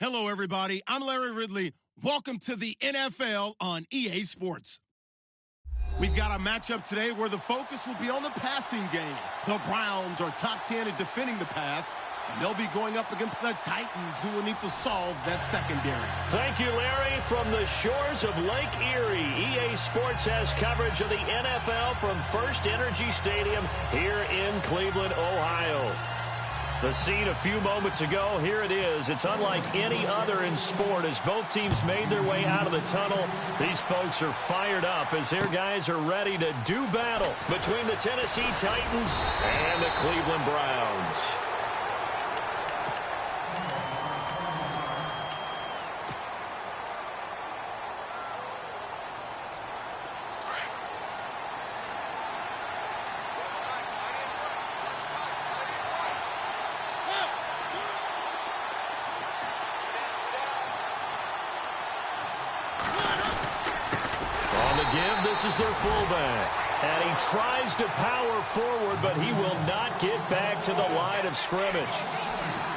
Hello, everybody. I'm Larry Ridley. Welcome to the NFL on EA Sports. We've got a matchup today where the focus will be on the passing game. The Browns are top 10 at defending the pass, and they'll be going up against the Titans, who will need to solve that secondary. Thank you, Larry. From the shores of Lake Erie, EA Sports has coverage of the NFL from First Energy Stadium here in Cleveland, Ohio. The scene a few moments ago, here it is. It's unlike any other in sport as both teams made their way out of the tunnel. These folks are fired up as their guys are ready to do battle between the Tennessee Titans and the Cleveland Browns. This is their fullback, and he tries to power forward, but he will not get back to the line of scrimmage.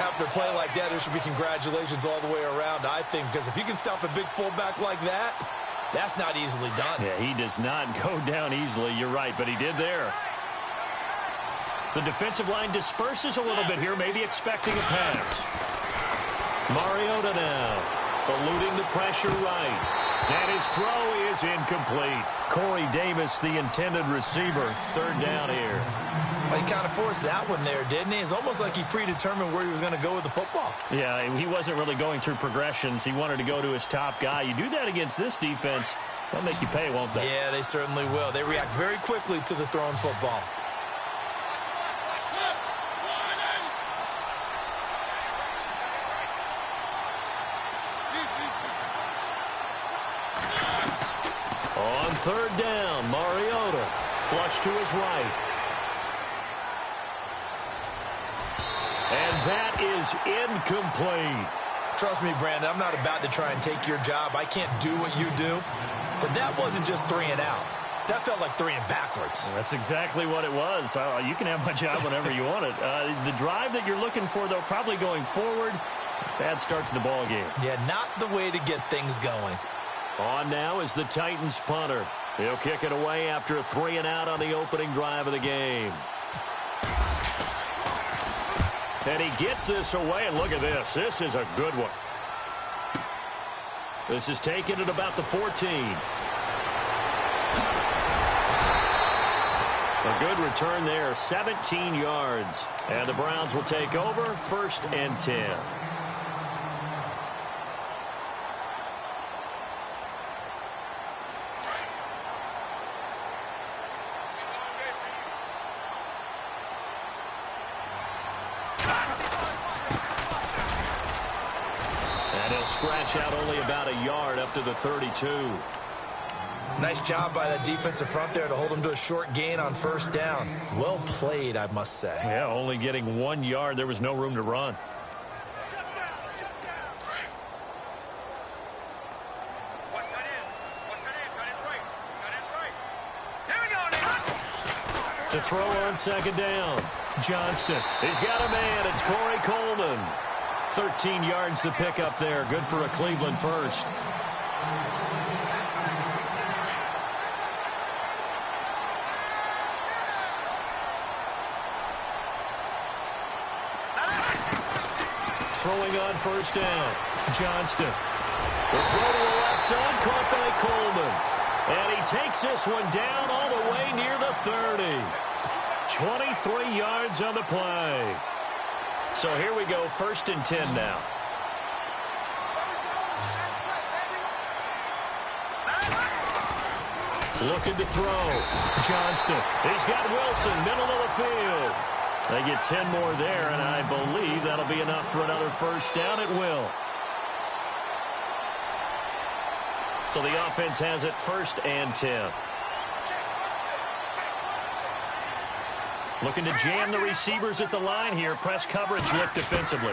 After a play like that, there should be congratulations all the way around, I think, because if you can stop a big fullback like that, that's not easily done. Yeah, he does not go down easily, you're right, but he did there. The defensive line disperses a little bit here, maybe expecting a pass. Mariota now, eluding the pressure right. And his throw is incomplete. Corey Davis, the intended receiver. Third down here. Well, he kind of forced that one there, didn't he? It's almost like he predetermined where he was going to go with the football. Yeah, he wasn't really going through progressions. He wanted to go to his top guy. You do that against this defense, they'll make you pay, won't they? Yeah, they certainly will. They react very quickly to the thrown football. On third down, Mariota, flush to his right. And that is incomplete. Trust me, Brandon, I'm not about to try and take your job. I can't do what you do. But that wasn't just 3 and out. That felt like 3 and backwards. That's exactly what it was. You can have my job whenever you want it. The drive that you're looking for, though, probably going forward. Bad start to the ball game. Yeah, not the way to get things going. On now is the Titans punter. He'll kick it away after a 3 and out on the opening drive of the game. And he gets this away, and look at this. This is a good one. This is taken at about the 14. A good return there, 17 yards. And the Browns will take over, 1st and 10. Scratch out only about a yard up to the 32. Nice job by the defensive front there to hold him to a short gain on 1st down. Well played, I must say. Yeah, only getting 1 yard. There was no room to run. To throw on 2nd down. Johnston. He's got a man. It's Corey Coleman. 13 yards to pick up there. Good for a Cleveland first. Throwing on 1st down. Johnston. The throw to the left side, caught by Coleman. And he takes this one down all the way near the 30. 23 yards on the play. So here we go, 1st and 10 now. Looking to throw. Johnston. He's got Wilson, middle of the field. They get 10 more there, and I believe that'll be enough for another 1st down. It will. So the offense has it 1st and 10. Looking to jam the receivers at the line here. Press coverage look defensively.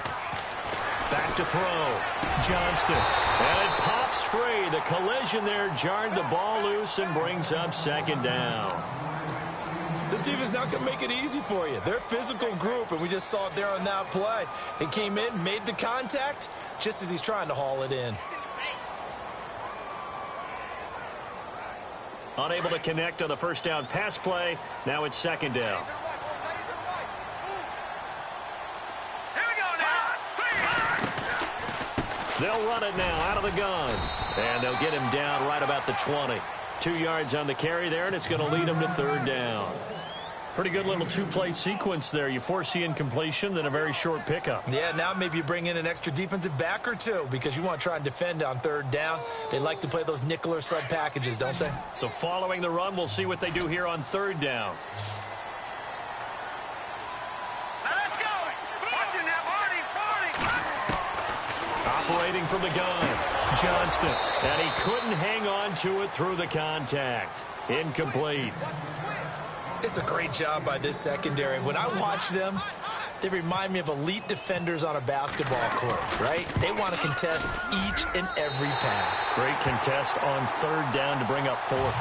Back to throw. Johnston. And it pops free. The collision there jarred the ball loose and brings up 2nd down. This Stevens not going to make it easy for you. They're a physical group, and we just saw it there on that play. They came in, made the contact, just as he's trying to haul it in. Unable to connect on the first down pass play. Now it's second down. They'll run it now out of the gun. And they'll get him down right about the 20. 2 yards on the carry there, and it's going to lead him to third down. Pretty good little two-play sequence there. You force the incompletion, then a very short pickup. Yeah, now maybe you bring in an extra defensive back or two because you want to try and defend on third down. They like to play those nickel or sub packages, don't they? So following the run, we'll see what they do here on third down. Operating from the gun, Johnston, and he couldn't hang on to it through the contact. Incomplete. It's a great job by this secondary. When I watch them, they remind me of elite defenders on a basketball court, right? They want to contest each and every pass. Great contest on third down to bring up fourth.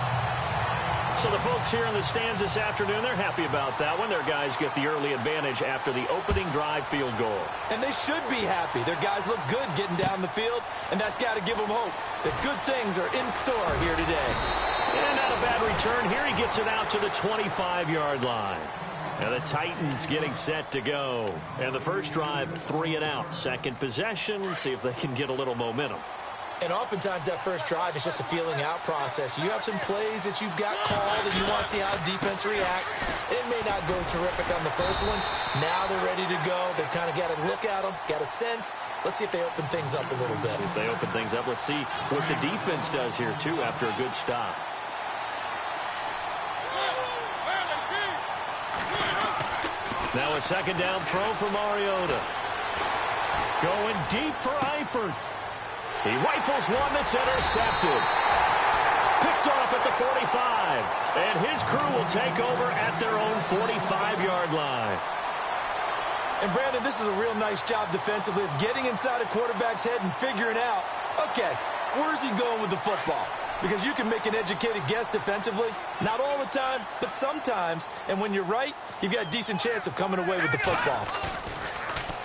So the folks here in the stands this afternoon, they're happy about that one. Their guys get the early advantage after the opening drive field goal. And they should be happy. Their guys look good getting down the field, and that's got to give them hope that good things are in store here today. And not a bad return here. He gets it out to the 25-yard line. And the Titans getting set to go. And the first drive, 3 and out. Second possession, see if they can get a little momentum. And oftentimes that first drive is just a feeling out process. You have some plays that you've got called and you want to see how defense reacts. It may not go terrific on the first one. Now they're ready to go. They've kind of got to look at them, got a sense. Let's see if they open things up a little bit. See if they open things up. Let's see what the defense does here, too, after a good stop. Now a second down throw for Mariota. Going deep for Eifert. He rifles one that's intercepted. Picked off at the 45. And his crew will take over at their own 45-yard line. And, Brandon, this is a real nice job defensively of getting inside a quarterback's head and figuring out, okay, where's he going with the football? Because you can make an educated guess defensively. Not all the time, but sometimes. And when you're right, you've got a decent chance of coming away with the football.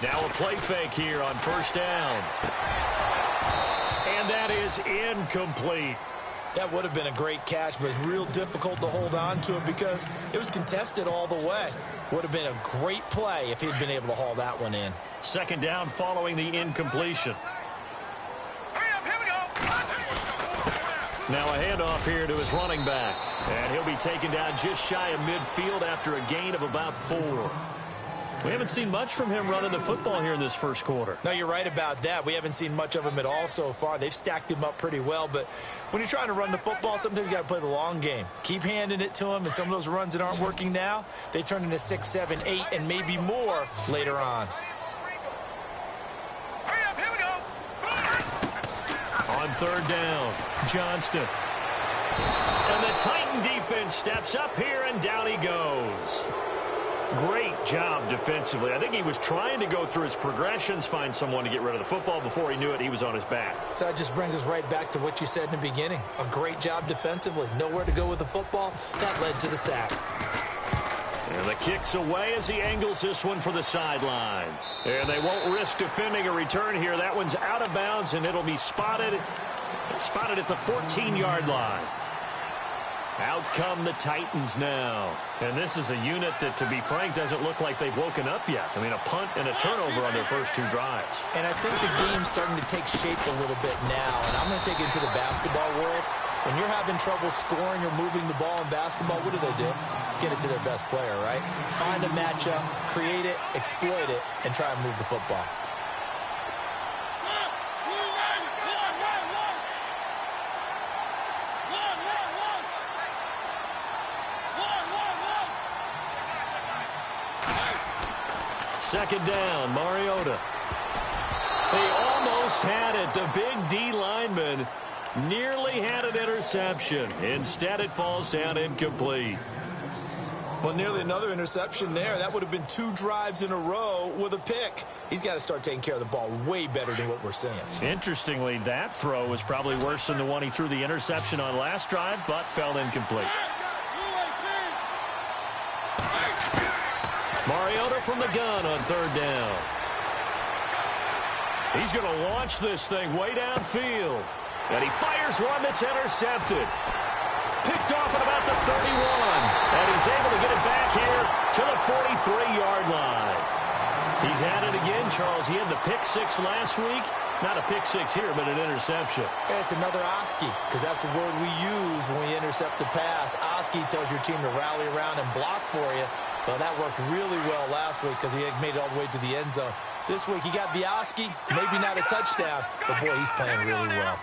Now a play fake here on first down. And that is incomplete. That would have been a great catch, but it's real difficult to hold on to it because it was contested all the way. Would have been a great play if he'd been able to haul that one in. Second down following the incompletion. Now a handoff here to his running back. And he'll be taken down just shy of midfield after a gain of about 4. We haven't seen much from him running the football here in this first quarter. No, you're right about that. We haven't seen much of him at all so far. They've stacked him up pretty well, but when you're trying to run the football, sometimes you got to play the long game. Keep handing it to him, and some of those runs that aren't working now, they turn into 6, 7, 8, and maybe more later on. On third down, Johnston. And the Titan defense steps up here, and down he goes. Great job defensively. I think he was trying to go through his progressions, find someone to get rid of the football. Before he knew it, he was on his back. So that just brings us right back to what you said in the beginning. A great job defensively. Nowhere to go with the football. That led to the sack. And the kick's away as he angles this one for the sideline. And they won't risk defending a return here. That one's out of bounds, and it'll be spotted at the 14-yard line. Out come the Titans now. And this is a unit that, to be frank, doesn't look like they've woken up yet. I mean, a punt and a turnover on their first 2 drives. And I think the game's starting to take shape a little bit now. And I'm going to take it into the basketball world. When you're having trouble scoring or moving the ball in basketball, what do? Get it to their best player, right? Find a matchup, create it, exploit it, and try and move the football. Second down, Mariota. They almost had it. The big D lineman nearly had an interception. Instead, it falls down incomplete. Well, nearly another interception there. That would have been 2 drives in a row with a pick. He's got to start taking care of the ball way better than what we're seeing. Interestingly, that throw was probably worse than the one he threw the interception on last drive, but fell incomplete. Mariota from the gun on third down. He's going to launch this thing way downfield. And he fires one that's intercepted. Picked off at about the 31. And he's able to get it back here to the 43-yard line. He's had it again, Charles. He had the pick six last week. Not a pick six here, but an interception. Yeah, it's another Oski, because that's the word we use when we intercept a pass. Oski tells your team to rally around and block for you. Well, that worked really well last week because he had made it all the way to the end zone. This week he got the Oski, maybe not a touchdown, but boy, he's playing really well.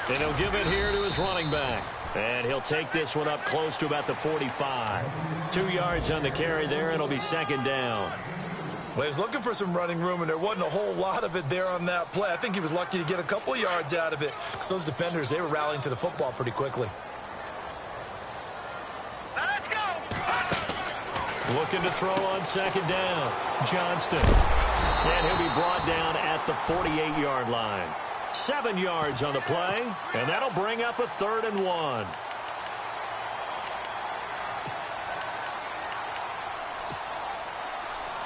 And he'll give it here to his running back. And he'll take this one up close to about the 45. 2 yards on the carry there, and it'll be second down. Well, he was looking for some running room, and there wasn't a whole lot of it there on that play. I think he was lucky to get a couple of yards out of it, because those defenders, they were rallying to the football pretty quickly. Let's go! Looking to throw on second down. Johnston. And he'll be brought down at the 48-yard line. 7 yards on the play, and that'll bring up a 3rd and 1.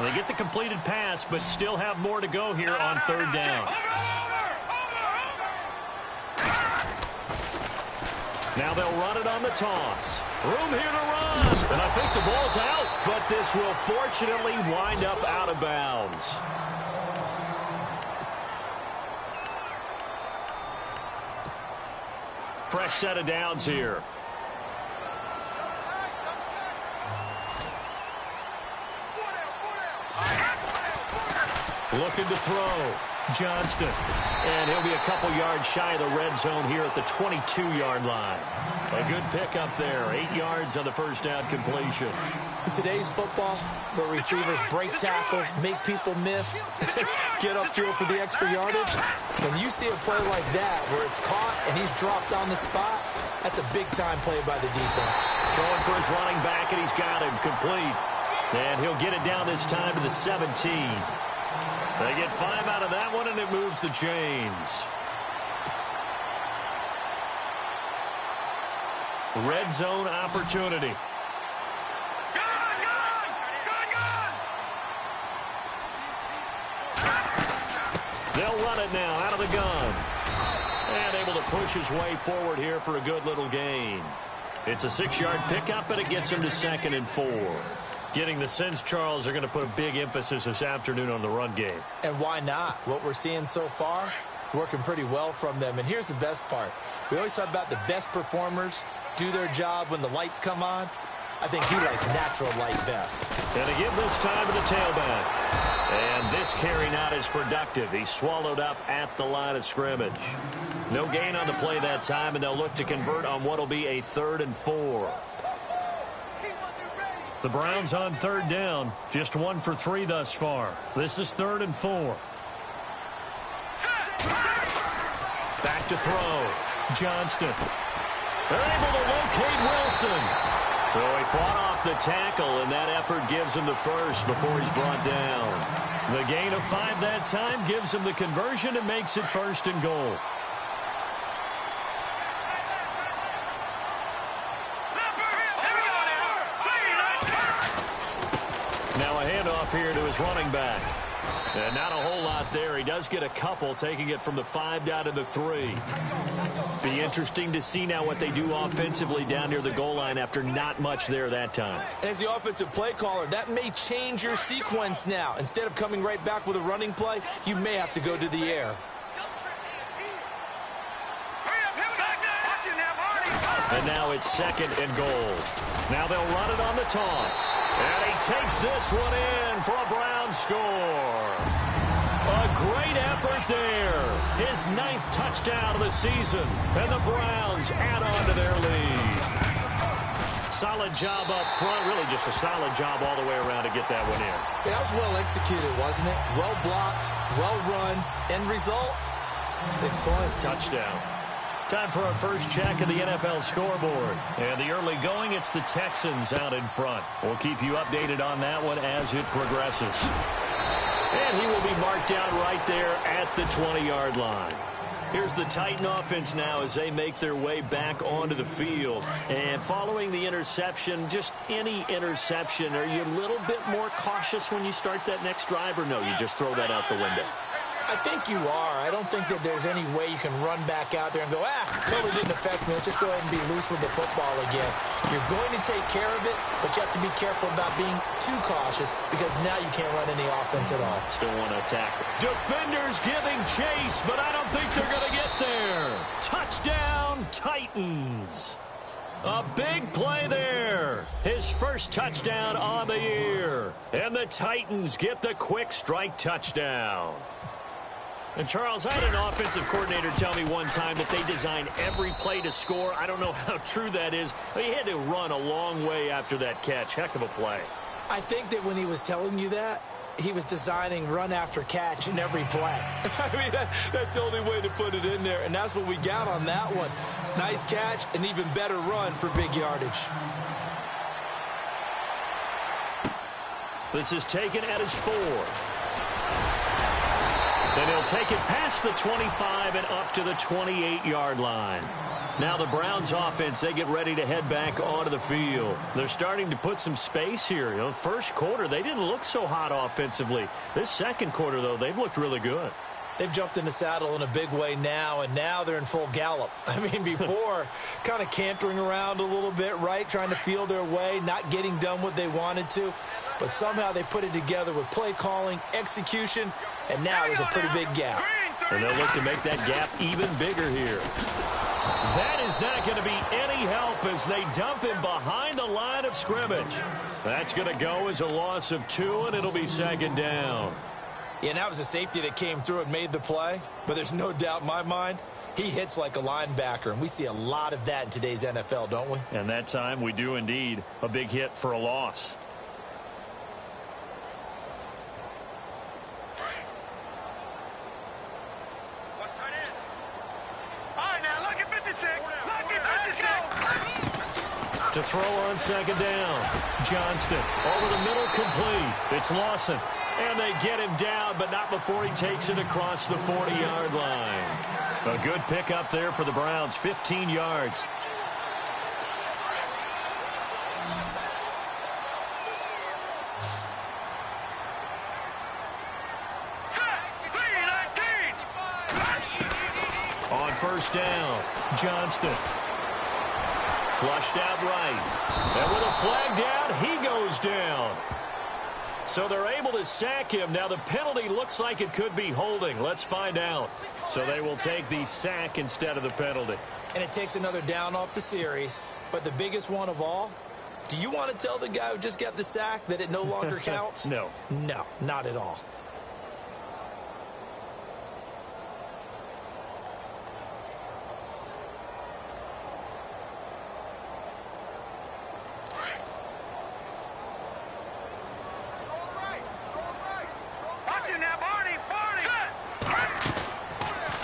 They get the completed pass, but still have more to go here on third down. Now they'll run it on the toss. Room here to run. And I think the ball's out, but this will fortunately wind up out of bounds. Fresh set of downs here. Looking to throw. Johnston. And he'll be a couple yards shy of the red zone here at the 22-yard line. A good pickup there. 8 yards on the first down completion. In today's football, where receivers break tackles, make people miss, get upfield for the extra yardage, when you see a play like that where it's caught and he's dropped on the spot, that's a big-time play by the defense. Throwing for his running back, and he's got him complete. And he'll get it down this time to the 17. They get 5 out of that one, and it moves the chains. Red zone opportunity. They'll run it now out of the gun. And able to push his way forward here for a good little gain. It's a 6-yard pickup, and it gets him to 2nd and 4. Getting the sense, Charles, they're going to put a big emphasis this afternoon on the run game. And why not? What we're seeing so far is working pretty well from them. And here's the best part. We always talk about the best performers do their job when the lights come on. I think he likes natural light best. And to give this time to the tailback. And this carry not as productive. He's swallowed up at the line of scrimmage. No gain on the play that time, and they'll look to convert on what will be a 3rd and 4. The Browns on third down. Just 1 for 3 thus far. This is 3rd and 4. Back to throw. Johnston. They're able to locate Wilson. So he fought off the tackle, and that effort gives him the first before he's brought down. The gain of 5 that time gives him the conversion and makes it 1st and goal. Now a handoff here to his running back. And not a whole lot there. He does get a couple, taking it from the 5 down to the 3. Be interesting to see now what they do offensively down near the goal line after not much there that time. As the offensive play caller, that may change your sequence now. Instead of coming right back with a running play, you may have to go to the air. And now it's 2nd and goal. Now they'll run it on the toss. And he takes this one in for a Brown score. A great effort there. His 9th touchdown of the season. And the Browns add on to their lead. Solid job up front. Really just a solid job all the way around to get that one in. Yeah, that was well executed, wasn't it? Well blocked, well run. End result, 6 points. Touchdown. Time for our first check of the NFL scoreboard. And the early going, it's the Texans out in front. We'll keep you updated on that one as it progresses. And he will be marked down right there at the 20-yard line. Here's the Titan offense now as they make their way back onto the field. And following the interception, just any interception, are you a little bit more cautious when you start that next drive, or no, you just throw that out the window? I think you are. I don't think that there's any way you can run back out there and go, totally didn't affect me. Let's just go ahead and be loose with the football again. You're going to take care of it, but you have to be careful about being too cautious because now you can't run any offense at all. Still want to attack. Defenders giving chase, but I don't think they're going to get there. Touchdown, Titans. A big play there. His first touchdown on the year. And the Titans get the quick strike touchdown. And, Charles, I had an offensive coordinator tell me one time that they designed every play to score. I don't know how true that is, but he had to run a long way after that catch. Heck of a play. I think that when he was telling you that, he was designing run after catch in every play. I mean, that's the only way to put it in there, and that's what we got on that one. Nice catch, an even better run for big yardage. This is taken at his 4. Then he'll take it past the 25 and up to the 28-yard line. Now the Browns offense, they get ready to head back onto the field. They're starting to put some space here. You know, first quarter, they didn't look so hot offensively. This second quarter, though, they've looked really good. They've jumped in the saddle in a big way now, and now they're in full gallop. I mean, before, kind of cantering around a little bit, right, trying to feel their way, not getting done what they wanted to. But somehow they put it together with play calling, execution, and now there's a pretty big gap. And they'll look to make that gap even bigger here. That is not going to be any help as they dump him behind the line of scrimmage. That's going to go as a loss of 2, and it'll be second down. Yeah, and that was a safety that came through and made the play. But there's no doubt in my mind, he hits like a linebacker. And we see a lot of that in today's NFL, don't we? And that time we do indeed. A big hit for a loss. To throw on second down. Johnston over the middle, complete. It's Lawson. And they get him down, but not before he takes it across the 40-yard line. A good pickup there for the Browns, 15 yards. On first down, Johnston. Flushed out right. And with a flag down, he goes down. So they're able to sack him. Now the penalty looks like it could be holding. Let's find out. So they will take the sack instead of the penalty. And it takes another down off the series. But the biggest one of all, do you want to tell the guy who just got the sack that it no longer counts? No. No, not at all.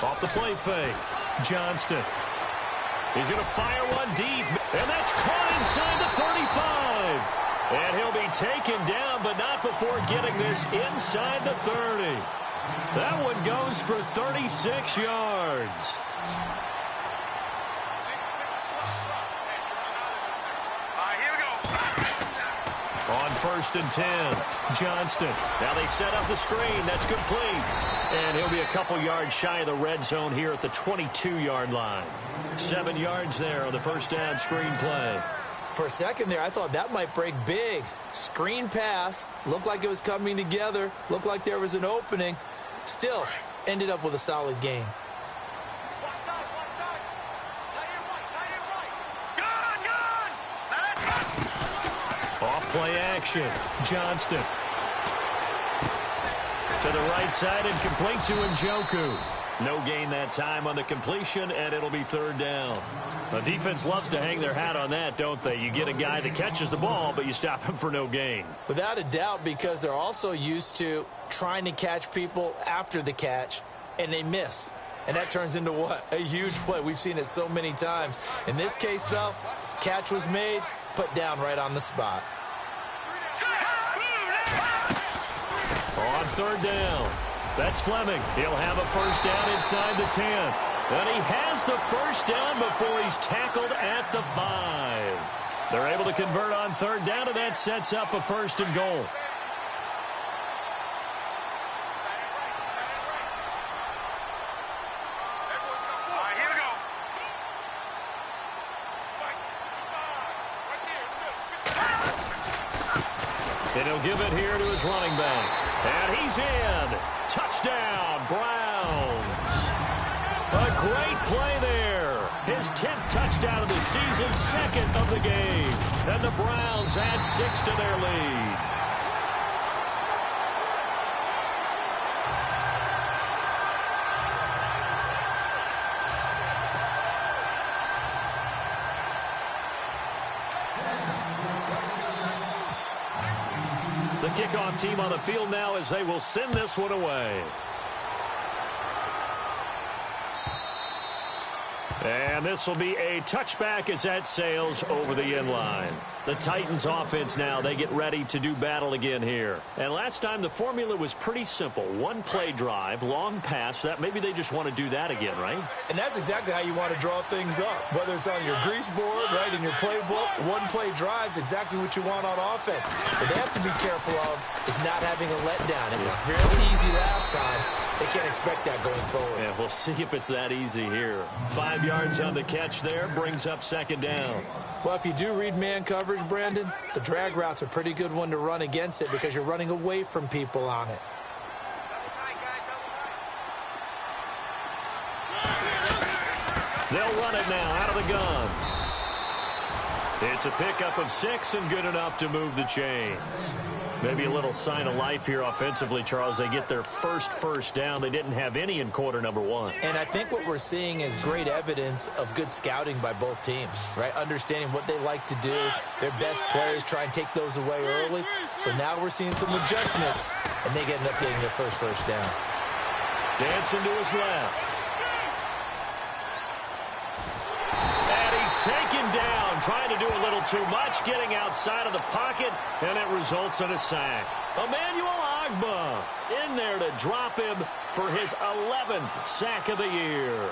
Off the play fake. Johnston. He's going to fire one deep. And that's caught inside the 35. And he'll be taken down, but not before getting this inside the 30. That one goes for 36 yards. On first and 10, Johnston. Now they set up the screen. That's complete. And he'll be a couple yards shy of the red zone here at the 22-yard line. 7 yards there on the first down screen play. For a second there, I thought that might break big. Screen pass. Looked like it was coming together. Looked like there was an opening. Still, ended up with a solid game. Off-play action. Johnston. To the right side and complete to Njoku. No gain that time on the completion, and it'll be third down. The defense loves to hang their hat on that, don't they? You get a guy that catches the ball, but you stop him for no gain. Without a doubt, because they're also used to trying to catch people after the catch, and they miss. And that turns into what? A huge play. We've seen it so many times. In this case, though, catch was made, put down right on the spot. On third down, that's Fleming. He'll have a first down inside the 10. And he has the first down before he's tackled at the 5. They're able to convert on third down, and that sets up a 1st and goal. And he'll give it here to his running back. And he's in. Touchdown, Browns. A great play there. His 10th touchdown of the season, 2nd of the game. And the Browns add 6 to their lead. The kickoff team on the field now as they will send this one away. And this will be a touchback as that sails over the end line. The Titans offense now, they get ready to do battle again here. And last time the formula was pretty simple. One play drive, long pass. That maybe they just want to do that again, right? And that's exactly how you want to draw things up. Whether it's on your grease board, right, in your playbook, one play drive is exactly what you want on offense. What they have to be careful of is not having a letdown. It was very easy last time. They can't expect that going forward. Yeah, we'll see if it's that easy here. 5 yards on the catch there, brings up 2nd down. Well, if you do read man coverage, Brandon, the drag route's a pretty good one to run against it because you're running away from people on it. They'll run it now out of the gun. It's a pickup of 6 and good enough to move the chains. Maybe a little sign of life here offensively, Charles. They get their first down. They didn't have any in quarter number 1. And I think what we're seeing is great evidence of good scouting by both teams, right? Understanding what they like to do, their best players, try and take those away early. So now we're seeing some adjustments, and they end up getting their first down. Dancing to his left. Taken down, trying to do a little too much, getting outside of the pocket, and it results in a sack. Emmanuel Ogbah in there to drop him for his 11th sack of the year.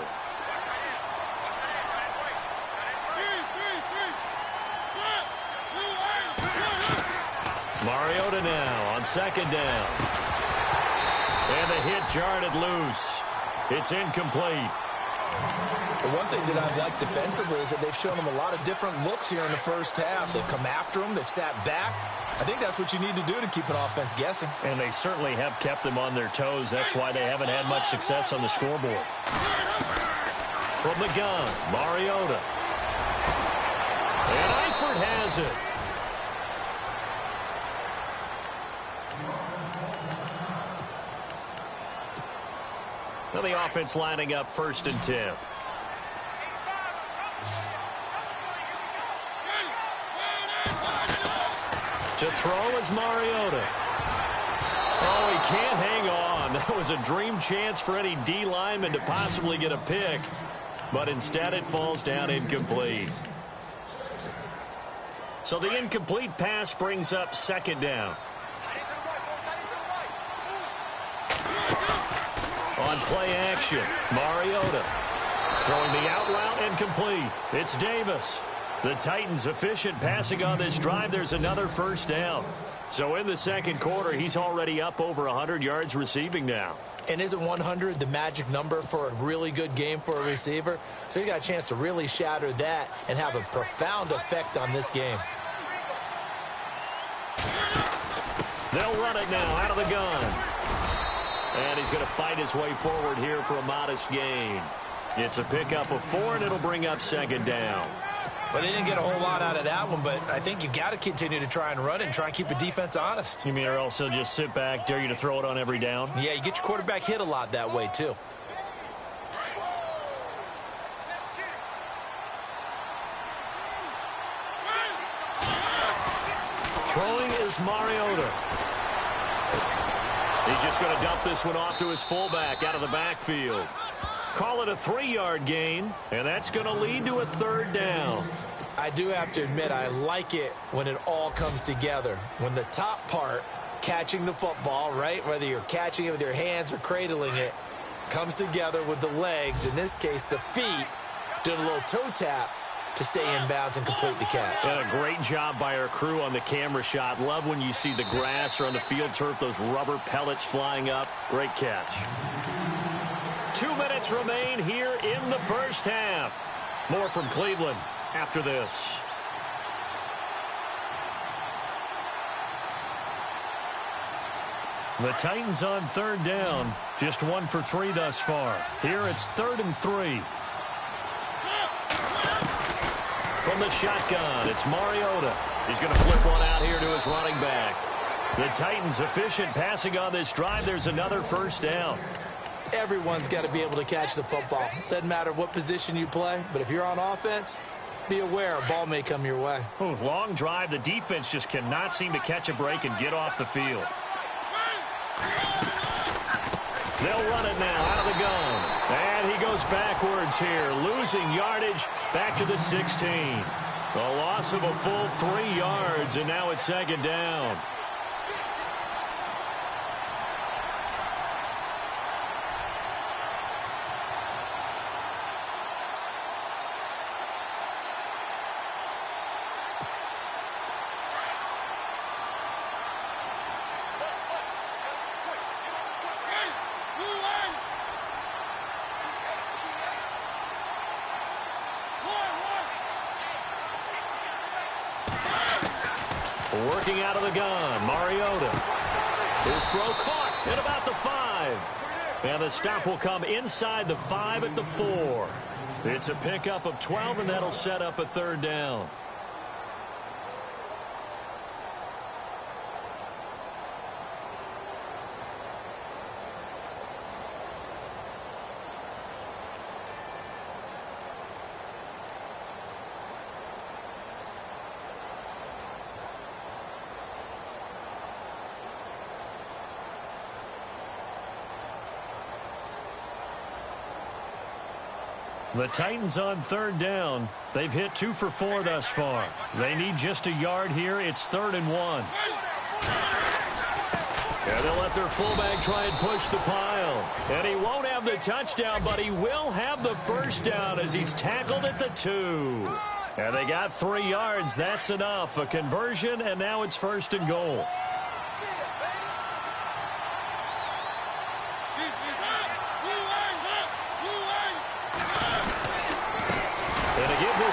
Mariota now on 2nd down. And the hit jarred it loose. It's incomplete. One thing that I've liked defensively is that they've shown them a lot of different looks here in the first half. They've come after them. They've sat back. I think that's what you need to do to keep an offense guessing. And they certainly have kept them on their toes. That's why they haven't had much success on the scoreboard. From the gun, Mariota. And Eifert has it. Now the offense lining up 1st and 10. To throw is Mariota. Oh, he can't hang on. That was a dream chance for any D lineman to possibly get a pick. But instead it falls down incomplete. So the incomplete pass brings up 2nd down. On play action, Mariota. Throwing the out route and complete. It's Davis. The Titans efficient passing on this drive. There's another 1st down. So in the 2nd quarter, he's already up over 100 yards receiving now. And isn't 100 the magic number for a really good game for a receiver? So he got a chance to really shatter that and have a profound effect on this game. They'll run it now out of the gun. And he's going to fight his way forward here for a modest gain. It's a pickup of 4, and it'll bring up 2nd down. Well, they didn't get a whole lot out of that one, but I think you've got to continue to try and run it and try and keep the defense honest. You mean or else they'll just sit back, dare you to throw it on every down? Yeah, you get your quarterback hit a lot that way, too. Throwing is Mariota. He's just going to dump this one off to his fullback out of the backfield. Call it a 3-yard gain, and that's going to lead to a 3rd down. I do have to admit, I like it when it all comes together. When the top part, catching the football, right, whether you're catching it with your hands or cradling it, Comes together with the legs, in this case the feet, did a little toe tap to stay in bounds and complete the catch. And a great job by our crew on the camera shot. Love when you see the grass or on the field turf, those rubber pellets flying up. Great catch. 2 minutes remain here in the first half. More from Cleveland after this. The Titans on third down. Just 1 for 3 thus far. Here it's 3rd and 3. From the shotgun, it's Mariota. He's going to flip one out here to his running back. The Titans efficient passing on this drive. There's another first down. Everyone's got to be able to catch the football. Doesn't matter what position you play, but if you're on offense, be aware a ball may come your way. Ooh, long drive. The defense just cannot seem to catch a break and get off the field. They'll run it now out of the gun. And he goes backwards here, losing yardage back to the 16. A loss of a full 3 yards, and now it's 2nd down. Working out of the gun, Mariota. His throw caught at about the 5. And the stop will come inside the 5 at the 4. It's a pickup of 12, and that'll set up a 3rd down. The Titans on 3rd down. They've hit 2 for 4 thus far. They need just a yard here. It's 3rd and 1. And they'll let their fullback try and push the pile. And he won't have the touchdown, but he will have the first down as he's tackled at the 2. And they got 3 yards. That's enough. A conversion, and now it's 1st and goal.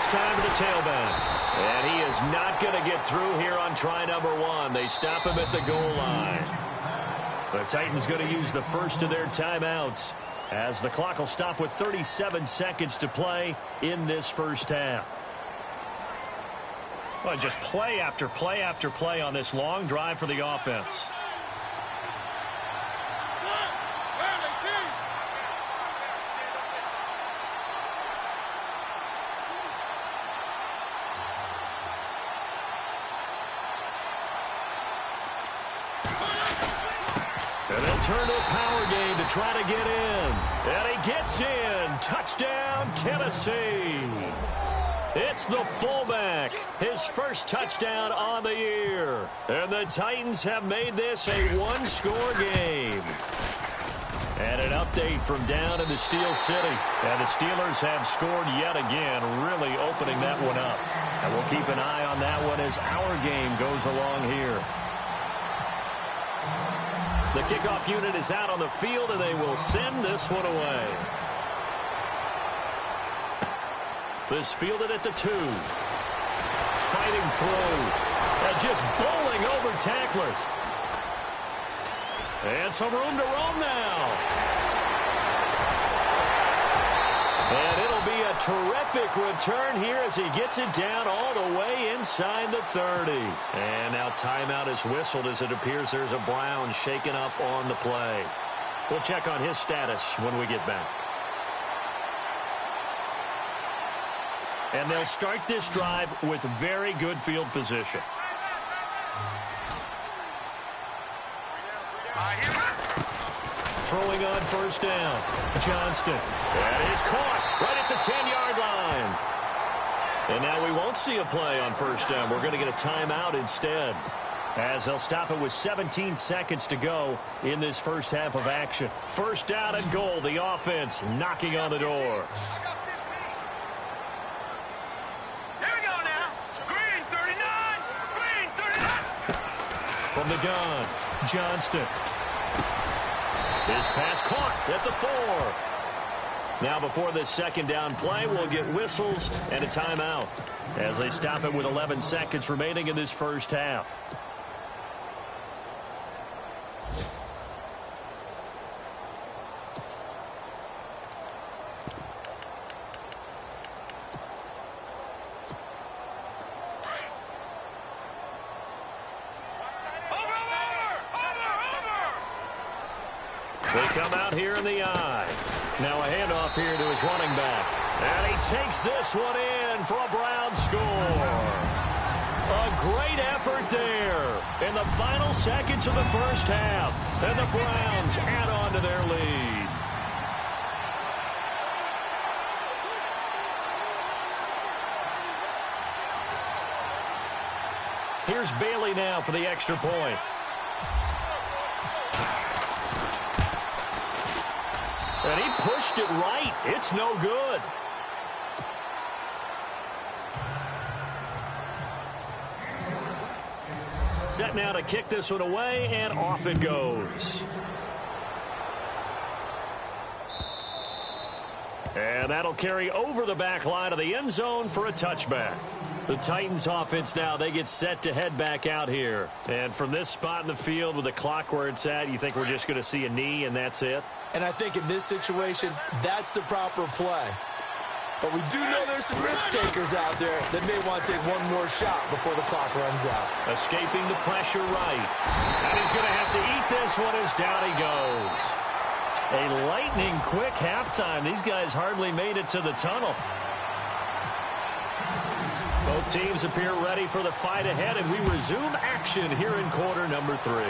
Time to the tailback. And he is not going to get through here on try number 1. They stop him at the goal line. The Titans going to use the first of their timeouts as the clock will stop with 37 seconds to play in this first half. Well, just play after play after play on this long drive for the offense. Turn to a power game to try to get in. And he gets in. Touchdown, Tennessee. It's the fullback. His first touchdown on the year. And the Titans have made this a 1-score game. And an update from down in the Steel City. And the Steelers have scored yet again, really opening that one up. And we'll keep an eye on that one as our game goes along here. The kickoff unit is out on the field, and they will send this one away. This fielded at the 2. Fighting through. And just bowling over tacklers. And some room to roam now. And it'll be a terrific return here as he gets it down all the way inside the 30. And now timeout is whistled as it appears there's a Brown shaken up on the play. We'll check on his status when we get back. And they'll start this drive with very good field position. Throwing on first down. Johnston. That is caught right at the 10-yard line. And now we won't see a play on first down. We're going to get a timeout instead. as they'll stop it with 17 seconds to go in this first half of action. First down and goal, the offense knocking on the door. Here we go now. Green 39. Green 39. From the gun, Johnston. His pass caught at the 4. Now before this second down play, we'll get whistles and a timeout as they stop it with 11 seconds remaining in this first half. They come out here in the eye. Now a handoff here to his running back. And he takes this one in for a Brown score. A great effort there in the final seconds of the first half. And the Browns add on to their lead. Here's Bailey now for the extra point. And he pushed it right. It's no good. Set now to kick this one away, and off it goes. And that'll carry over the back line of the end zone for a touchback. The Titans offense now, they get set to head back out here. And from this spot in the field with the clock where it's at, you think we're just going to see a knee and that's it? And I think in this situation, that's the proper play. But we do know there's some risk takers out there that may want to take one more shot before the clock runs out. Escaping the pressure right. And he's going to have to eat this one as down he goes. A lightning quick halftime. These guys hardly made it to the tunnel. Both teams appear ready for the fight ahead, and we resume action here in quarter number 3.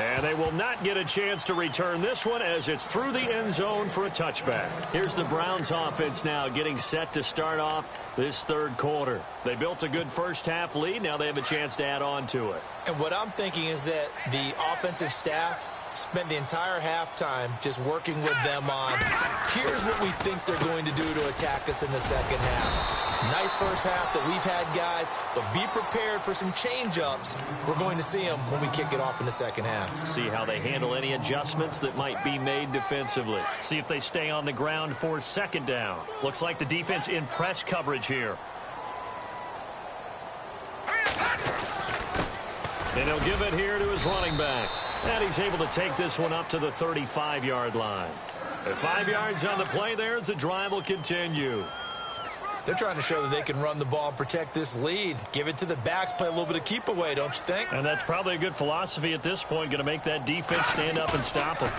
And they will not get a chance to return this one as it's through the end zone for a touchback. Here's the Browns offense now getting set to start off this third quarter. They built a good first half lead. Now they have a chance to add on to it. And what I'm thinking is that the offensive staff spent the entire halftime just working with them on, here's what we think they're going to do to attack us in the second half. Nice first half that we've had, guys, but be prepared for some change-ups. We're going to see them when we kick it off in the second half. See how they handle any adjustments that might be made defensively. See if they stay on the ground for second down. Looks like the defense in press coverage here. And he'll give it here to his running back. And he's able to take this one up to the 35-yard line. At 5 yards on the play there as the drive will continue. They're trying to show that they can run the ball and protect this lead. Give it to the backs, play a little bit of keep away, don't you think? And that's probably a good philosophy at this point, going to make that defense stand up and stop them.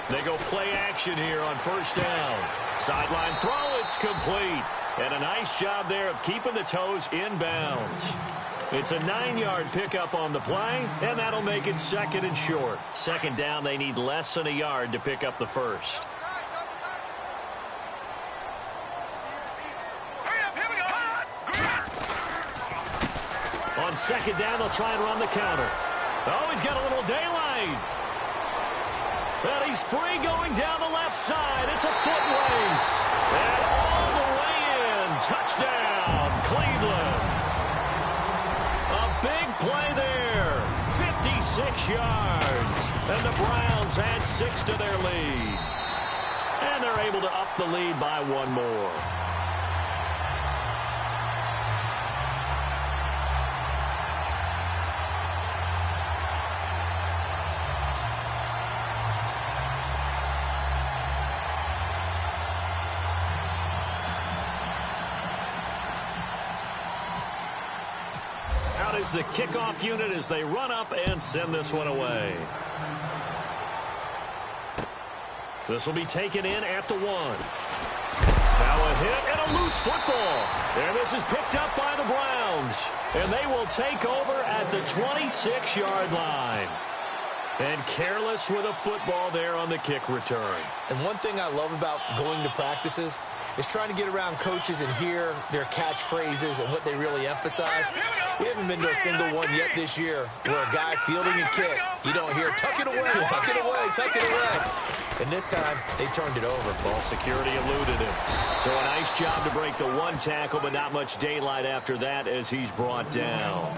They go play action here on first down. Sideline throw, it's complete. And a nice job there of keeping the toes in bounds. It's a 9-yard pickup on the play, and that'll make it second and short. Second down, they need less than a yard to pick up the first. On second down, they'll try and run the counter. Oh, he's got a little daylight. And he's free going down the left side. It's a foot race. And all the way in. Touchdown, Cleveland. A big play there. 56 yards. And the Browns add 6 to their lead. And they're able to up the lead by 1 more. Out is the kickoff unit as they run up and send this one away. This will be taken in at the 1. Now a hit and a loose football. And this is picked up by the Browns. And they will take over at the 26-yard line. And careless with a football there on the kick return. And one thing I love about going to practices is trying to get around coaches and hear their catchphrases and what they really emphasize. We haven't been to a single one yet this year where a guy fielding a kick, you don't hear, tuck it away, tuck it away, tuck it away. And this time, they turned it over. Ball security eluded him. So a nice job to break the one tackle, but not much daylight after that as he's brought down.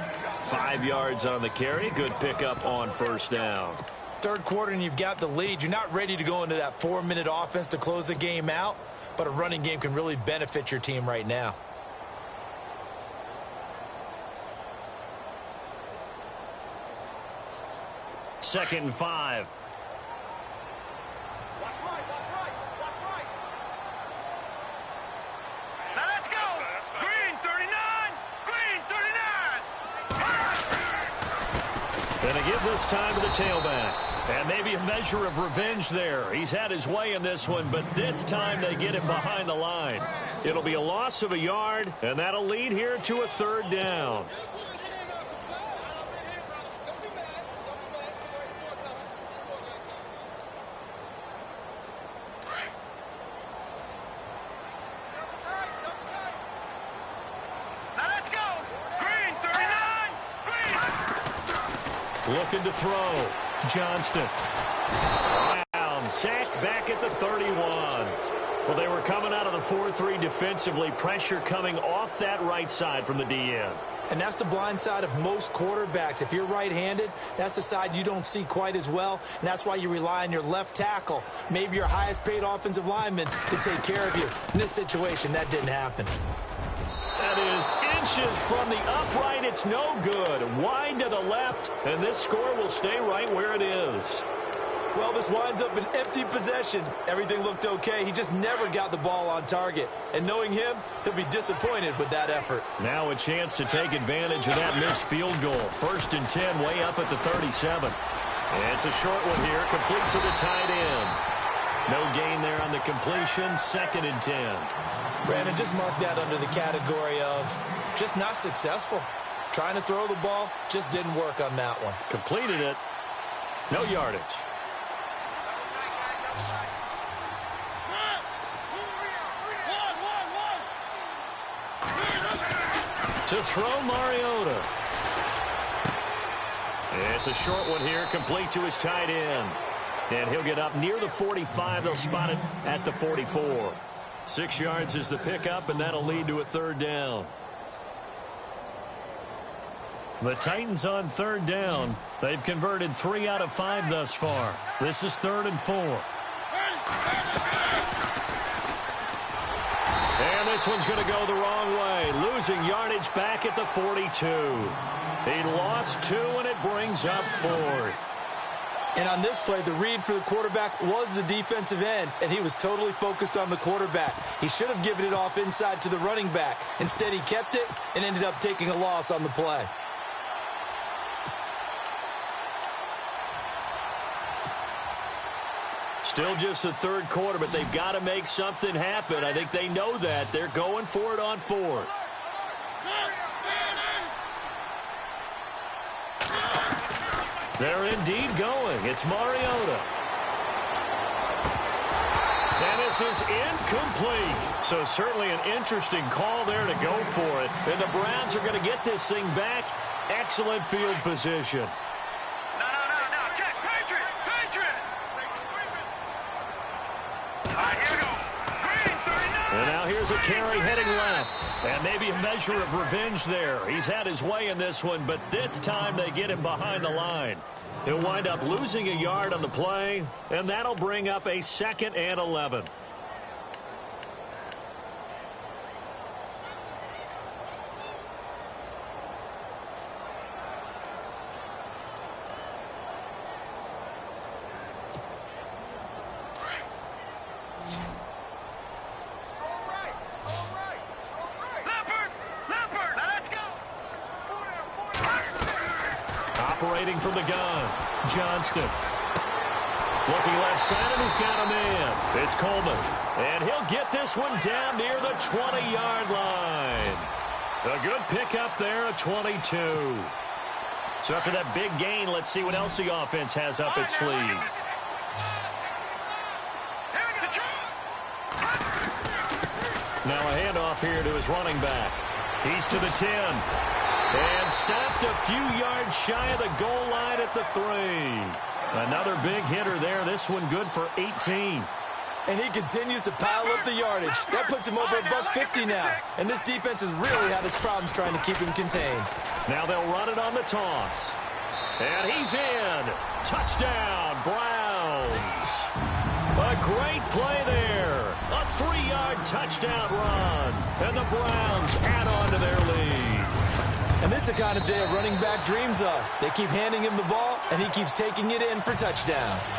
5 yards on the carry. Good pickup on first down. Third quarter and you've got the lead. You're not ready to go into that 4-minute offense to close the game out, but a running game can really benefit your team right now. Second and 5. Now let's go. Green 39. Green 39. Gonna give this time to the tailback. And maybe a measure of revenge there. He's had his way in this one, but this time they get him behind the line. It'll be a loss of a yard, and that'll lead here to a third down. Now let's go. Green 39. Green. Looking to throw. Johnston. Down, sacked back at the 31. Well, they were coming out of the 4-3 defensively. Pressure coming off that right side from the DN. And that's the blind side of most quarterbacks. If you're right-handed, that's the side you don't see quite as well, and that's why you rely on your left tackle, maybe your highest-paid offensive lineman, to take care of you. In this situation, that didn't happen. That is inches from the upright. It's no good. Wide to the left, and this score will stay right where it is. Well, this winds up an empty possession. Everything looked okay. He just never got the ball on target. And knowing him, he'll be disappointed with that effort. Now a chance to take advantage of that missed field goal. 1st and 10, way up at the 37. And it's a short one here, complete to the tight end. No gain there on the completion. 2nd and 10. Brandon, just mark that under the category of just not successful. Trying to throw the ball, just didn't work on that one. Completed it. No yardage. To throw Mariota. It's a short one here, complete to his tight end. And he'll get up near the 45. They'll spot it at the 44. 6 yards is the pickup, and that'll lead to a third down. The Titans on third down. They've converted 3 out of 5 thus far. This is 3rd and 4. And this one's going to go the wrong way. Losing yardage back at the 42. He lost 2, and it brings up 4th. And on this play, the read for the quarterback was the defensive end, and he was totally focused on the quarterback. He should have given it off inside to the running back. Instead, he kept it and ended up taking a loss on the play. Still just the third quarter, but they've got to make something happen. I think they know that. They're going for it on 4th. They're indeed going. It's Mariota. And this is incomplete. So certainly an interesting call there to go for it. And the Browns are going to get this thing back. Excellent field position. No. Check. Patriot. All right, here we go. Green 39. And now here's a carry heading left. And maybe a measure of revenge there. He's had his way in this one, but this time they get him behind the line. He'll wind up losing a yard on the play, and that'll bring up a 2nd and 11. Operating from the gun, Johnston. Looking left side, and he's got a man. It's Coleman. And he'll get this one down near the 20-yard line. A good pickup there, a 22. So after that big gain, let's see what else the offense has up its sleeve. Now a handoff here to his running back. He's to the 10. And stopped a few yards shy of the goal line at the 3. Another big hitter there. This one good for 18. And he continues to pile up the yardage. That puts him over $150 now. And this defense has really had its problems trying to keep him contained. Now they'll run it on the toss. And he's in. Touchdown, Browns. A great play there. A 3-yard touchdown run. And the Browns add on to their lead. And this is the kind of day a running back dreams of. They keep handing him the ball, and he keeps taking it in for touchdowns.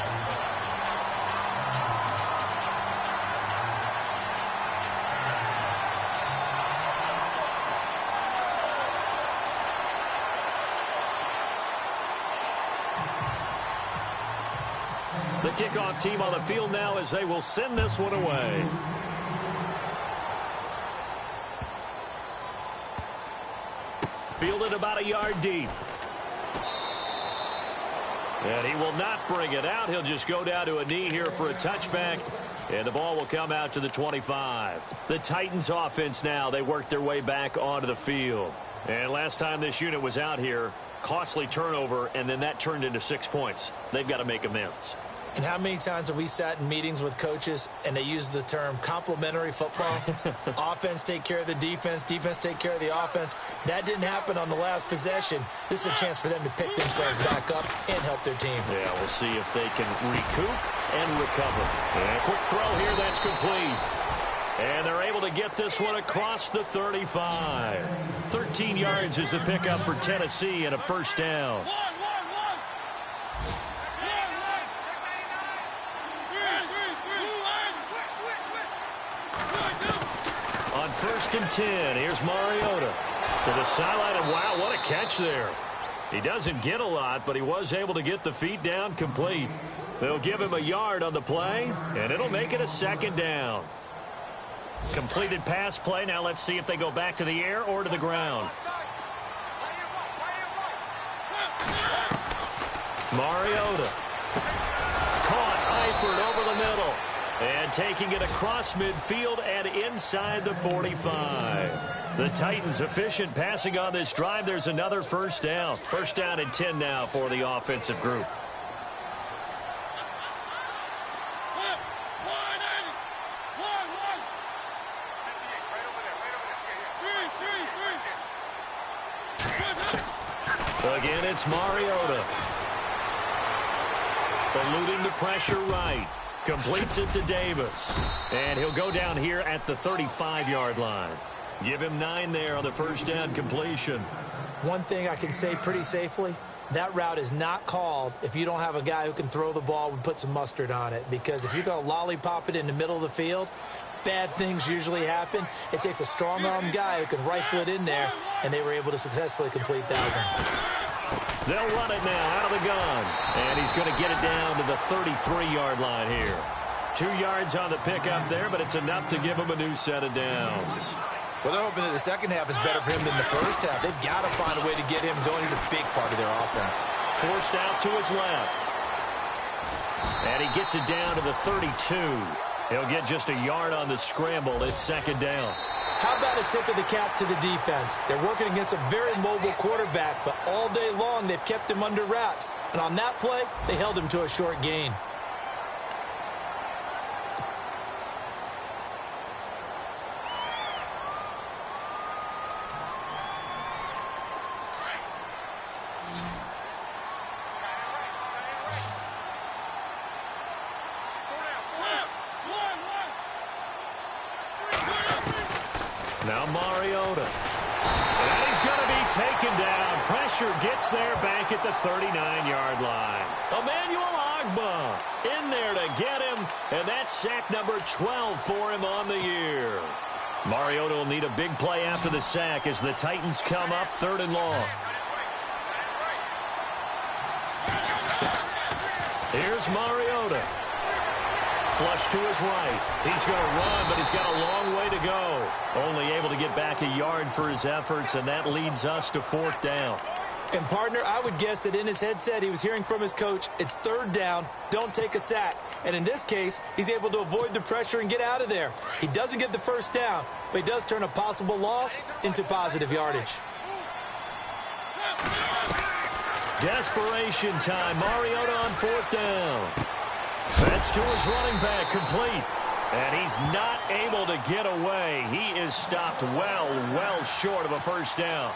The kickoff team on the field now as they will send this one away. Fielded about a yard deep. And he will not bring it out. He'll just go down to a knee here for a touchback. And the ball will come out to the 25. The Titans offense now, they work their way back onto the field. And last time this unit was out here, costly turnover, and then that turned into 6 points. They've got to make amends. And how many times have we sat in meetings with coaches and they use the term complementary football? Offense take care of the defense, defense take care of the offense. That didn't happen on the last possession. This is a chance for them to pick themselves back up and help their team. Yeah, we'll see if they can recoup and recover. And a quick throw here, that's complete. And they're able to get this one across the 35. 13 yards is the pickup for Tennessee and a first down. On 1st and 10, here's Mariota to the sideline, and wow, what a catch there. He doesn't get a lot, but he was able to get the feet down complete. They'll give him a yard on the play, and it'll make it a 2nd down. Completed pass play. Now let's see if they go back to the air or to the ground. Mariota. Caught Eifert over the middle. And taking it across midfield and inside the 45. The Titans efficient passing on this drive. There's another first down. First down and 10 now for the offensive group. Again, it's Mariota. Eluding the pressure right. Completes it to Davis. And he'll go down here at the 35-yard line. Give him 9 there on the first down completion. One thing I can say pretty safely, that route is not called if you don't have a guy who can throw the ball and put some mustard on it. Because if you're going to lollipop it in the middle of the field, bad things usually happen. It takes a strong-armed guy who can rifle it in there, and they were able to successfully complete that one. They'll run it now out of the gun. And he's going to get it down to the 33-yard line here. 2 yards on the pickup there, but it's enough to give him a new set of downs. Well, they're hoping that the second half is better for him than the first half. They've got to find a way to get him going. He's a big part of their offense. Forced out to his left. And he gets it down to the 32. He'll get just a yard on the scramble. It's 2nd down. How about a tip of the cap to the defense? They're working against a very mobile quarterback, but all day long they've kept him under wraps. And on that play, they held him to a short gain. Now Mariota. And he's going to be taken down. Pressure gets there back at the 39-yard line. Emmanuel Ogbah in there to get him. And that's sack number 12 for him on the year. Mariota will need a big play after the sack as the Titans come up 3rd and long. Here's Mariota. Flush to his right. He's going to run, but he's got a long way to go. Only able to get back a yard for his efforts, and that leads us to 4th down. And, partner, I would guess that in his headset he was hearing from his coach, it's third down, don't take a sack. And in this case, he's able to avoid the pressure and get out of there. He doesn't get the first down, but he does turn a possible loss into positive yardage. Desperation time. Mariota on fourth down. That's to his running back, complete. And he's not able to get away. He is stopped well short of a first down.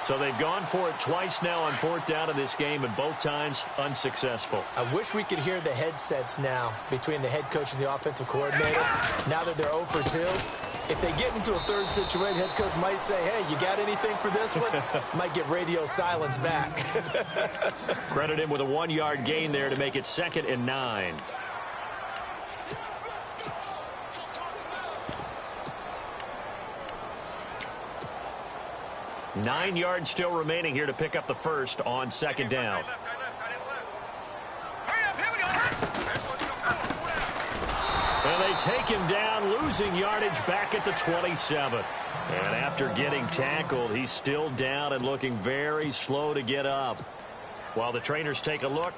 So they've gone for it twice now on fourth down in this game, and both times unsuccessful. I wish we could hear the headsets now between the head coach and the offensive coordinator. Now that they're 0 for 2, if they get into a third situation, head coach might say, hey, you got anything for this one? Might get radio silence back. Credit him with a 1-yard gain there to make it 2nd and 9. Nine yards still remaining here to pick up the first on 2nd down. And they take him down, losing yardage back at the 27. And after getting tackled, he's still down and looking very slow to get up. While the trainers take a look,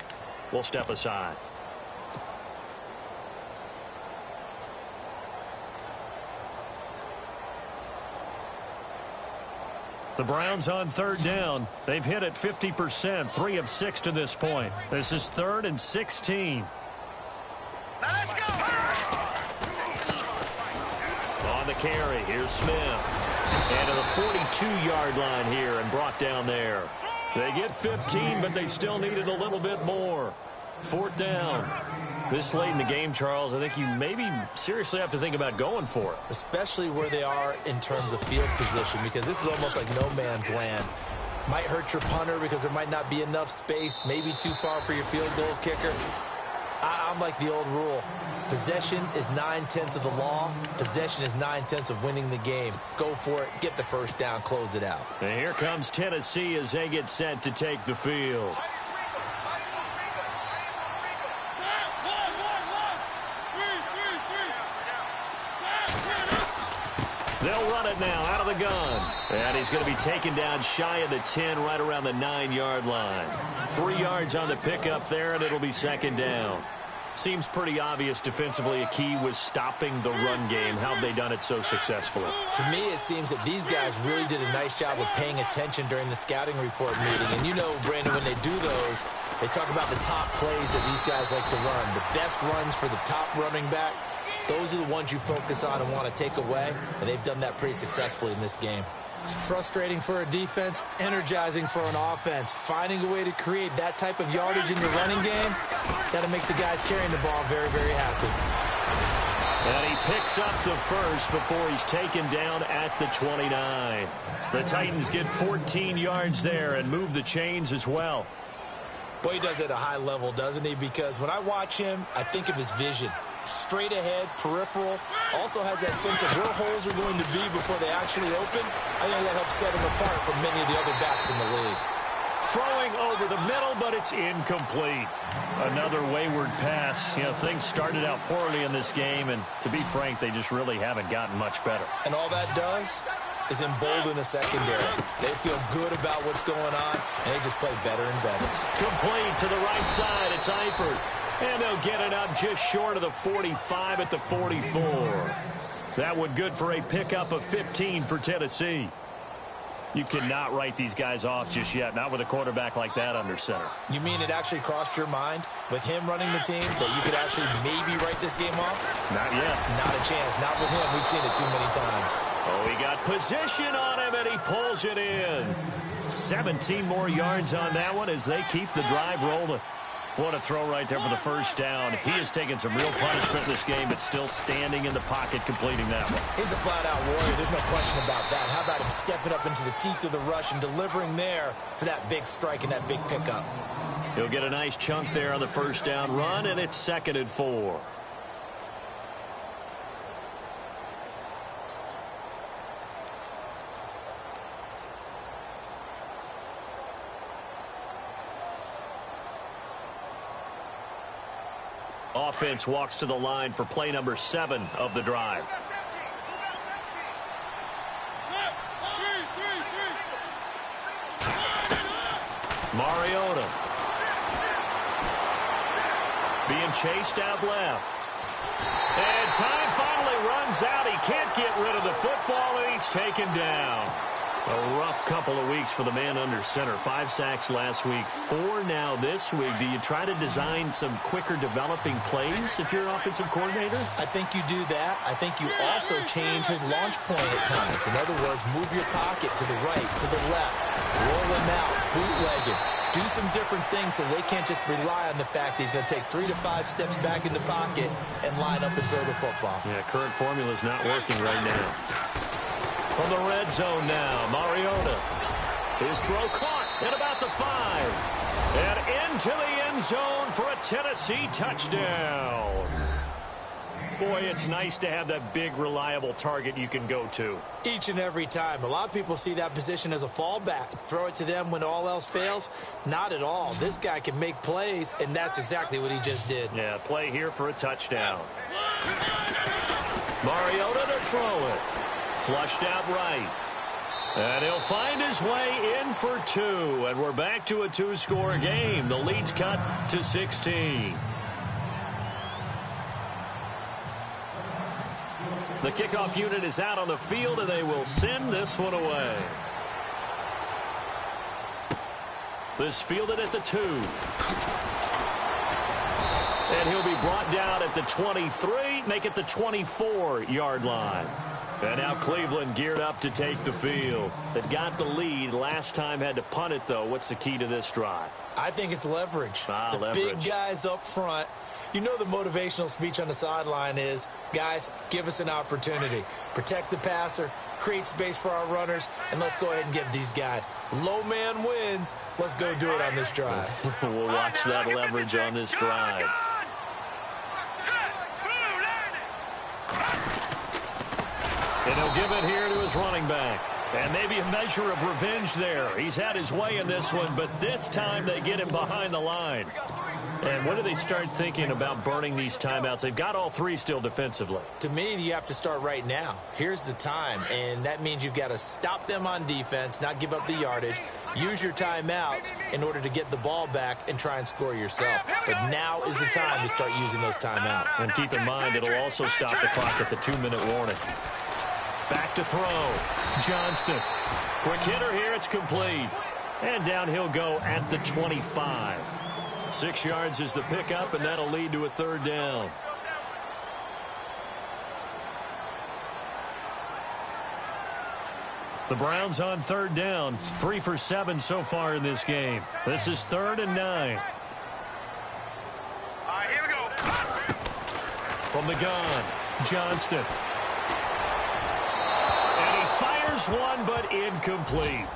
we'll step aside. The Browns on third down. They've hit it 50%, 3 of 6 to this point. This is 3rd and 16. Let's go! On the carry, here's Smith. And to the 42-yard line here and brought down there. They get 15, but they still needed a little bit more. 4th down. This late in the game, Charles, I think you maybe seriously have to think about going for it. Especially where they are in terms of field position, because this is almost like no man's land. Might hurt your punter because there might not be enough space, maybe too far for your field goal kicker. I'm like the old rule. Possession is 9/10 of the law. Possession is 9/10 of winning the game. Go for it, get the first down, close it out. And here comes Tennessee as they get set to take the field. They'll run it now out of the gun. And he's going to be taken down shy of the 10, right around the 9-yard line. 3 yards on the pickup there, and it'll be 2nd down. Seems pretty obvious defensively a key was stopping the run game. How have they done it so successfully? To me, it seems that these guys really did a nice job of paying attention during the scouting report meeting. And you know, Brandon, when they do those, they talk about the top plays that these guys like to run. The best runs for the top running back. Those are the ones you focus on and want to take away, and they've done that pretty successfully in this game. Frustrating for a defense, energizing for an offense. Finding a way to create that type of yardage in your running game, got to make the guys carrying the ball very, very happy. And he picks up the first before he's taken down at the 29. The Titans get 14 yards there and move the chains as well. Boy, he does it at a high level, doesn't he? Because when I watch him, I think of his vision. Straight ahead, peripheral, also has that sense of where holes are going to be before they actually open. I think that helps set him apart from many of the other backs in the league. Throwing over the middle, but it's incomplete. Another wayward pass. You know, things started out poorly in this game, and to be frank, they just really haven't gotten much better. And all that does is embolden a secondary. They feel good about what's going on, and they just play better and better. Complete to the right side. It's Eifert. And they'll get it up just short of the 45 at the 44. That one good for a pickup of 15 for Tennessee. You cannot write these guys off just yet, not with a quarterback like that under center. You mean it actually crossed your mind with him running the team that you could actually maybe write this game off? Not yet. Not a chance. Not with him. We've seen it too many times. Oh, he got position on him, and he pulls it in. 17 more yards on that one as they keep the drive rolling. What a throw right there for the first down. He has taken some real punishment in this game, but still standing in the pocket, completing that one. He's a flat-out warrior. There's no question about that. How about him stepping up into the teeth of the rush and delivering there for that big strike and that big pickup? He'll get a nice chunk there on the first down run, and it's 2nd and 4. Offense walks to the line for play number 7 of the drive. Mariota. Being chased out left. And time finally runs out. He can't get rid of the football, and he's taken down. A rough couple of weeks for the man under center. 5 sacks last week, 4 now this week. Do you try to design some quicker developing plays if you're an offensive coordinator? I think you do that. I think you also change his launch point at times. In other words, move your pocket to the right, to the left, roll him out, bootleg him. Do some different things so they can't just rely on the fact that he's going to take 3 to 5 steps back in the pocket and line up and throw the football. Yeah, current formula is not working right now. From the red zone now, Mariota. His throw caught at about the 5. And into the end zone for a Tennessee touchdown. Boy, it's nice to have that big, reliable target you can go to. Each and every time. A lot of people see that position as a fallback. Throw it to them when all else fails. Not at all. This guy can make plays, and that's exactly what he just did. Yeah, play here for a touchdown. Mariota to throw it. Flushed out right. And he'll find his way in for 2. And we're back to a 2-score game. The lead's cut to 16. The kickoff unit is out on the field, and they will send this one away. This fielded at the 2. And he'll be brought down at the 23, make it the 24-yard line. And now Cleveland geared up to take the field. They've got the lead. Last time had to punt it, though. What's the key to this drive? I think it's leverage. Leverage. Big guys up front. You know the motivational speech on the sideline is, guys, give us an opportunity. Protect the passer, create space for our runners, and let's go ahead and give these guys. Low man wins. Let's go do it on this drive. We'll watch that leverage on this drive. And he'll give it here to his running back. And maybe a measure of revenge there. He's had his way in this one, but this time they get him behind the line. And when do they start thinking about burning these timeouts? They've got all 3 still defensively. To me, you have to start right now. Here's the time, and that means you've got to stop them on defense, not give up the yardage, use your timeouts in order to get the ball back and try and score yourself. But now is the time to start using those timeouts. And keep in mind, it'll also stop the clock at the 2-minute warning. Back to throw. Johnston. Quick hitter here. It's complete. And down he'll go at the 25. 6 yards is the pickup, and that'll lead to a 3rd down. The Browns on 3rd down. 3 for 7 so far in this game. This is 3rd and 9. All right, here we go. From the gun, Johnston. And he fires one, but incomplete.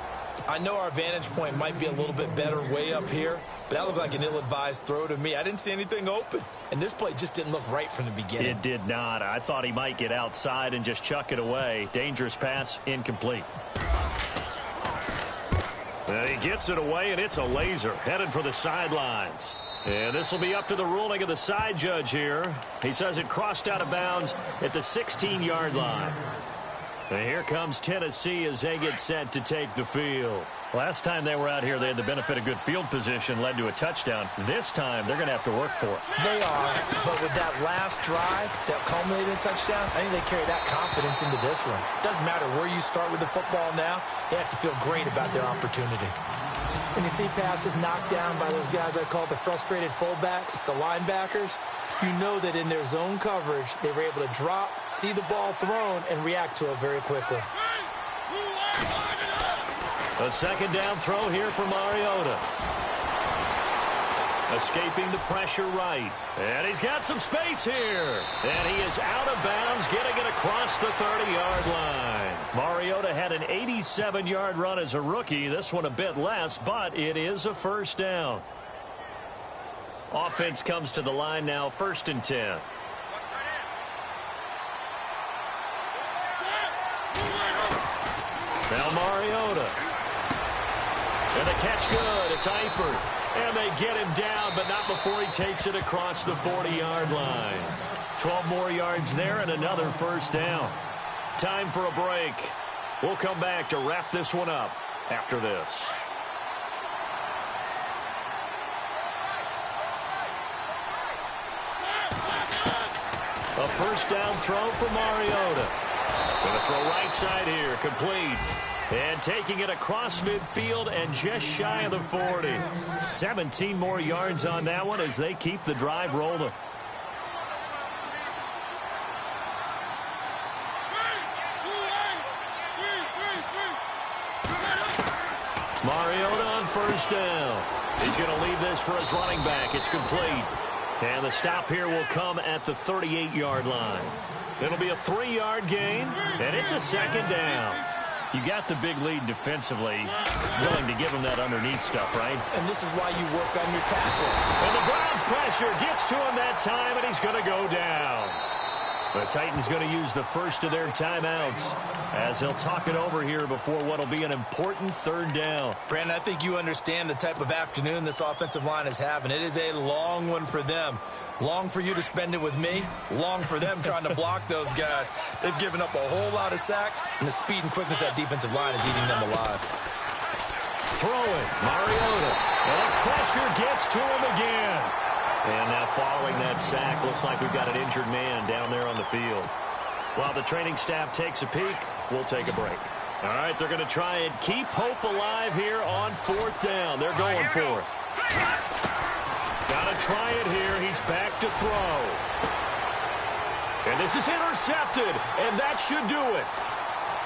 I know our vantage point might be a little bit better way up here, but that looked like an ill-advised throw to me. I didn't see anything open, and this play just didn't look right from the beginning. It did not. I thought he might get outside and just chuck it away. Dangerous pass, incomplete. And he gets it away, and it's a laser headed for the sidelines. And this will be up to the ruling of the side judge here. He says it crossed out of bounds at the 16-yard line. And here comes Tennessee as they get set to take the field. Last time they were out here, they had the benefit of good field position, led to a touchdown. This time, they're going to have to work for it. They are, but with that last drive that culminated in a touchdown, I think they carry that confidence into this one. Doesn't matter where you start with the football now, they have to feel great about their opportunity. When you see passes knocked down by those guys I call the frustrated fullbacks, the linebackers, you know that in their zone coverage, they were able to drop, see the ball thrown, and react to it very quickly. A 2nd down throw here for Mariota. Escaping the pressure right. And he's got some space here. And he is out of bounds, getting it across the 30-yard line. Mariota had an 87-yard run as a rookie. This one a bit less, but it is a 1st down. Offense comes to the line now, 1st and 10. Now Mariota. And the catch good. It's Eifert. And they get him down, but not before he takes it across the 40-yard line. 12 more yards there and another 1st down. Time for a break. We'll come back to wrap this one up after this. A first down throw for Mariota. Going to throw right side here, complete. And taking it across midfield and just shy of the 40. 17 more yards on that one as they keep the drive rolling. Mariota on first down. He's going to leave this for his running back. It's complete. And the stop here will come at the 38-yard line. It'll be a 3-yard gain, and it's a second down. You got the big lead defensively, willing to give him that underneath stuff, right? And this is why you work on your tackle. And the Browns pressure gets to him that time, and he's going to go down. The Titans going to use the first of their timeouts as they'll talk it over here before what will be an important third down. Brandon, I think you understand the type of afternoon this offensive line is having. It is a long one for them. Long for you to spend it with me. Long for them trying to block those guys. They've given up a whole lot of sacks, and the speed and quickness of that defensive line is eating them alive. Throwing, Mariota. And pressure gets to him again. And now following that sack, looks like we've got an injured man down there on the field. While the training staff takes a peek, we'll take a break. All right, they're going to try and keep hope alive here on fourth down. They're going for it. Got to try it here. He's back to throw. And this is intercepted, and that should do it.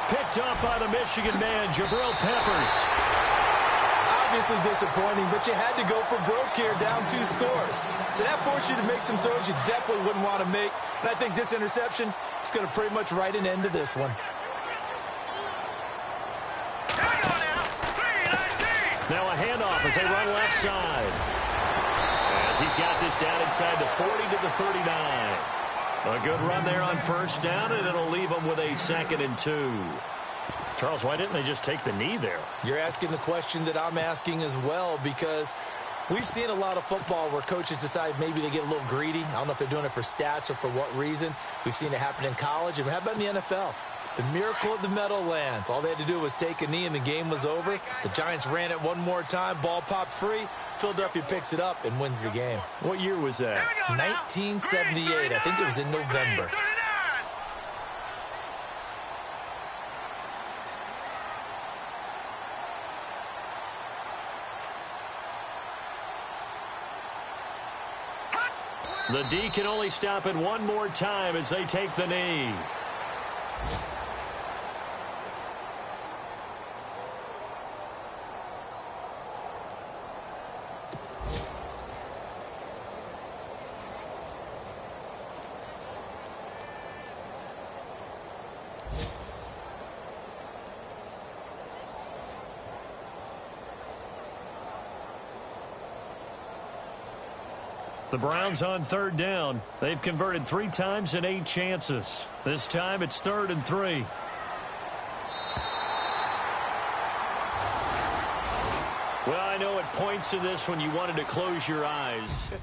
Picked up by the Michigan man, Jabril Peppers. Obviously disappointing, but you had to go for broke here, down 2 scores. So that forced you to make some throws you definitely wouldn't want to make. And I think this interception is going to pretty much write an end to this one. Now a handoff as they run left side. As he's got this down inside the 40 to the 39. A good run there on first down, and it'll leave them with a 2nd and 2. Charles, why didn't they just take the knee there? You're asking the question that I'm asking as well, because we've seen a lot of football where coaches decide maybe they get a little greedy. I don't know if they're doing it for stats or for what reason. We've seen it happen in college. And how about in the NFL? The miracle at the Meadowlands. All they had to do was take a knee and the game was over. The Giants ran it one more time. Ball popped free. Philadelphia picks it up and wins the game. What year was that? 1978. I think it was in November. The D can only stop it one more time as they take the knee. The Browns on third down. They've converted 3 times in 8 chances. This time it's 3rd and 3. Well, I know at points in this when you wanted to close your eyes.